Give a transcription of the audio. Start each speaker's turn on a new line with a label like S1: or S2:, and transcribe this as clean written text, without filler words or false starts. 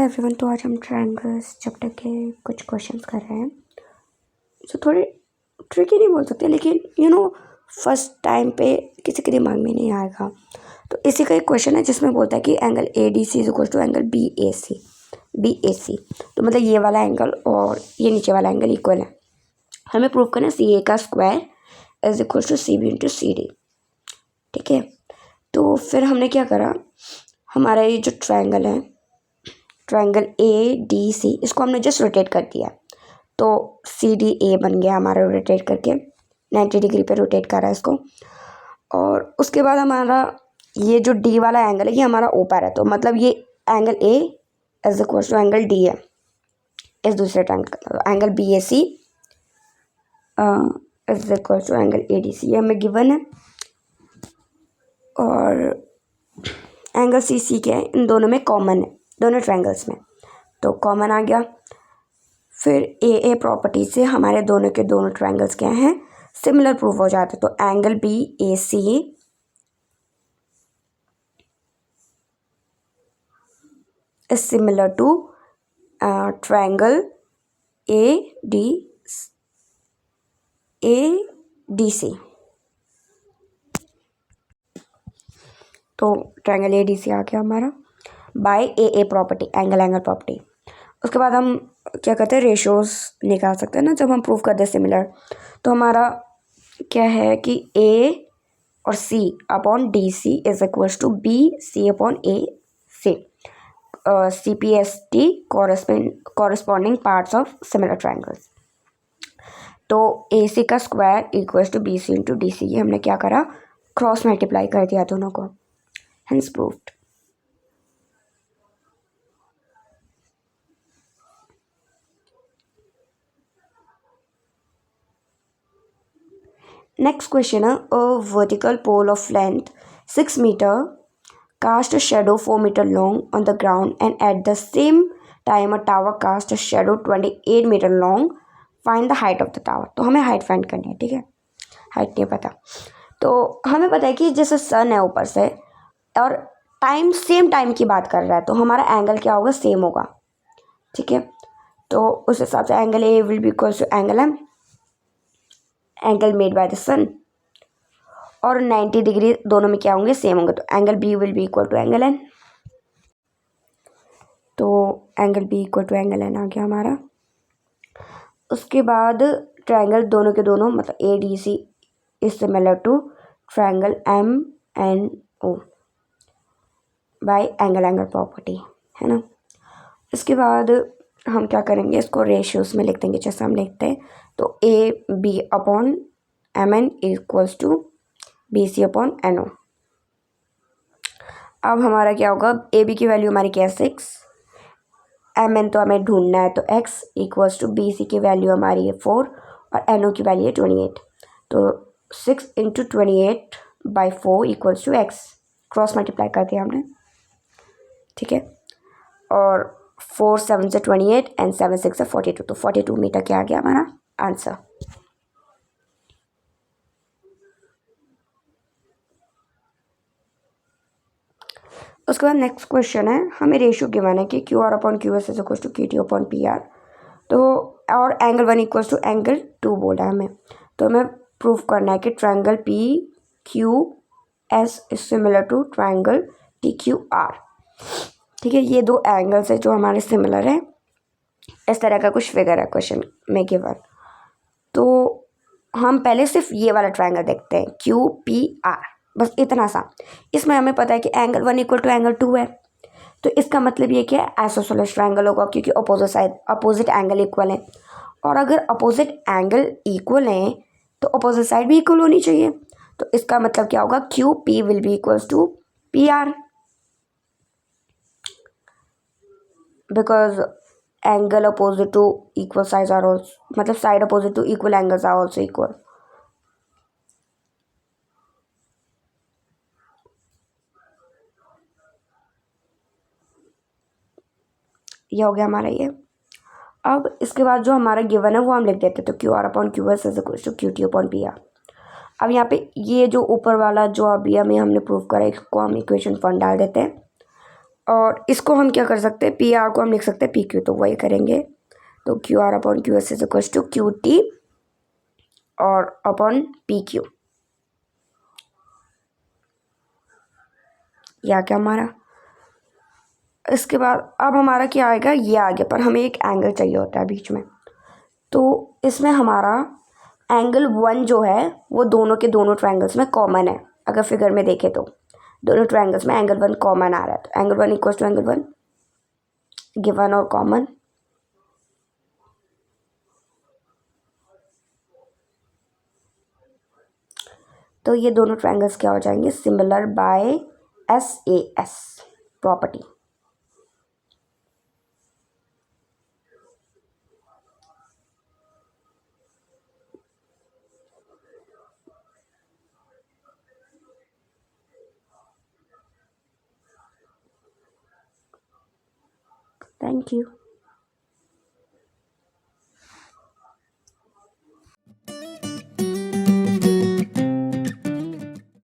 S1: Everyone, तो आज हम ट्रायंगल्स चैप्टर के कुछ क्वेश्चंस कर रहे हैं जो थोड़े ट्रिकी नहीं बोल सकते, लेकिन फर्स्ट टाइम पे किसी के दिमाग में नहीं आएगा। तो इसी का एक क्वेश्चन है जिसमें बोलता है कि angle A D C is equal to angle B A C. तो मतलब ये वाला एंगल और ये नीचे वाला एंगल इक्वल है। हमें प्रूव करना है सी ए का square is equal to C B into C D. ठीक है, तो फिर हमने क्या करा, हमारा ये जो ट्रायंगल है, ट्रायंगल ए डी सी, इसको हमने जस्ट रोटेट कर दिया, तो सी डी ए बन गया हमारा। रोटेट करके 90 डिग्री पे रोटेट करा इसको। और उसके बाद हमारा ये जो डी वाला एंगल है ये हमारा ऊपर है, तो मतलब ये angle A is equal to angle D है इस दूसरे ट्रायंगल का। Angle B A C is equal to angle A D C, ये हमें गिवन है। और एंगल सी सी क्या है, इन दोनों में कॉमन है, दोनों ट्रायंगल्स में, तो कॉमन आ गया। फिर ए प्रॉपर्टी से हमारे दोनों के दोनों ट्रायंगल्स क्या हैं, सिमिलर प्रूफ हो जाते। तो angle B A C is similar to triangle A D C. तो ट्रायंगल ए डी सी आ गया हमारा by A property, angle property. उसके बाद हम क्या करते हैं, रेशियोज निकाल सकते हैं ना जब हम प्रूव करते हैं सिमिलर। तो हमारा क्या है कि ए और C upon D C is equals to B C upon A C. C P S T corresponding parts of similar triangles. तो ए सी का square equals to B C into D C, ये हमने क्या करा, cross multiply कर दिया दोनों को, हेंस प्रूव्ड। नेक्स्ट क्वेश्चन है, a vertical pole of length 6 metre cast a shadow 4 meter long on the ground and at the same time a tower cast a shadow 28 meter long. Find the height of the tower. तो हमें height find करनी है, ठीक है, height नहीं पता। तो हमें पता है कि जैसे सन है ऊपर से और टाइम सेम टाइम की बात कर रहा है, तो हमारा एंगल क्या होगा, सेम होगा। ठीक है, तो उस हिसाब से angle A will be equal to angle M, angle made by the sun, और 90 डिग्री दोनों में क्या होंगे, सेम होंगे। तो angle B will be equal to angle N. तो angle B equal to angle N आ गया हमारा। उसके बाद ट्रायंगल दोनों के दोनों मतलब A D C is similar to triangle M N O by angle property, है ना। इसके बाद हम क्या करेंगे, इसको रेशियोज में लिख देंगे जैसे हम लिखते हैं। तो A B upon M N equals to B C upon N O. अब हमारा क्या होगा, ए बी की वैल्यू हमारी क्या है 6, एम एन तो हमें ढूंढना है, तो x equals to B C की वैल्यू हमारी है 4 और एन ओ की वैल्यू है 28। तो 6 into 28 by 4 equals to x, cross multiply कर दिया हमने, ठीक है। और 4 7 से 28 एंड 7 6 से 42, तो 42 मीटर क्या आ गया हमारा आंसर। उसके बाद नेक्स्ट क्वेश्चन है, हमें रेशियो गिवन है कि Q R upon Q S is equal to Q T upon P R. तो और एंगल 1 इक्वल्स टू एंगल 2 बोला है हमें। तो हमें प्रूव करना है कि triangle P Q S is similar to triangle T Q R. ठीक है, ये दो एंगल्स है जो हमारे सिमिलर है। इस तरह का कुछ फिगर है क्वेश्चन में गिवन। तो हम पहले सिर्फ ये वाला ट्रायंगल देखते हैं, क्यू पी आर, बस इतना सा। इसमें हमें पता है कि एंगल 1 इक्वल टू एंगल 2 है, तो इसका मतलब ये क्या है, आइसोसेलेस ट्रायंगल होगा, क्योंकि अपोजिट एंगल इक्वल है। और अगर अपोजिट एंगल इक्वल हैं तो अपोजिट साइड भी इक्वल होनी चाहिए। तो इसका मतलब क्या होगा, Q P will be equals to P R, because angle opposite to equal sides are also, मतलब side opposite to equal angles are also equal. ये हो गया हमारा ये। अब इसके बाद जो हमारा गिवन है वो हम लिख देते हैं। तो Q R upon Q S is equal to Q T upon P R. अब यहाँ पे ये जो ऊपर वाला जो अभी हमें हमने प्रूव करा, इसको हम इक्वेशन 1 डाल देते हैं। और इसको हम क्या कर सकते हैं, पी आर को हम लिख सकते हैं पी क्यू, तो वही करेंगे। तो Q R upon Q S is equal to Q T और अपॉन पी क्यू। या क्या हमारा, इसके बाद अब हमारा क्या आएगा, ये आ गया, पर हमें एक एंगल चाहिए होता है बीच में। तो इसमें हमारा एंगल 1 जो है वो दोनों के दोनों ट्रायंगल्स में कॉमन है। अगर फिगर में देखें तो दोनों ट्रायंगल्स में एंगल 1 कॉमन आ रहा है, तो angle 1 equals to angle 1 given और कॉमन। तो ये दोनों ट्रायंगल्स क्या हो जाएंगे, similar by SAS property. Thank you.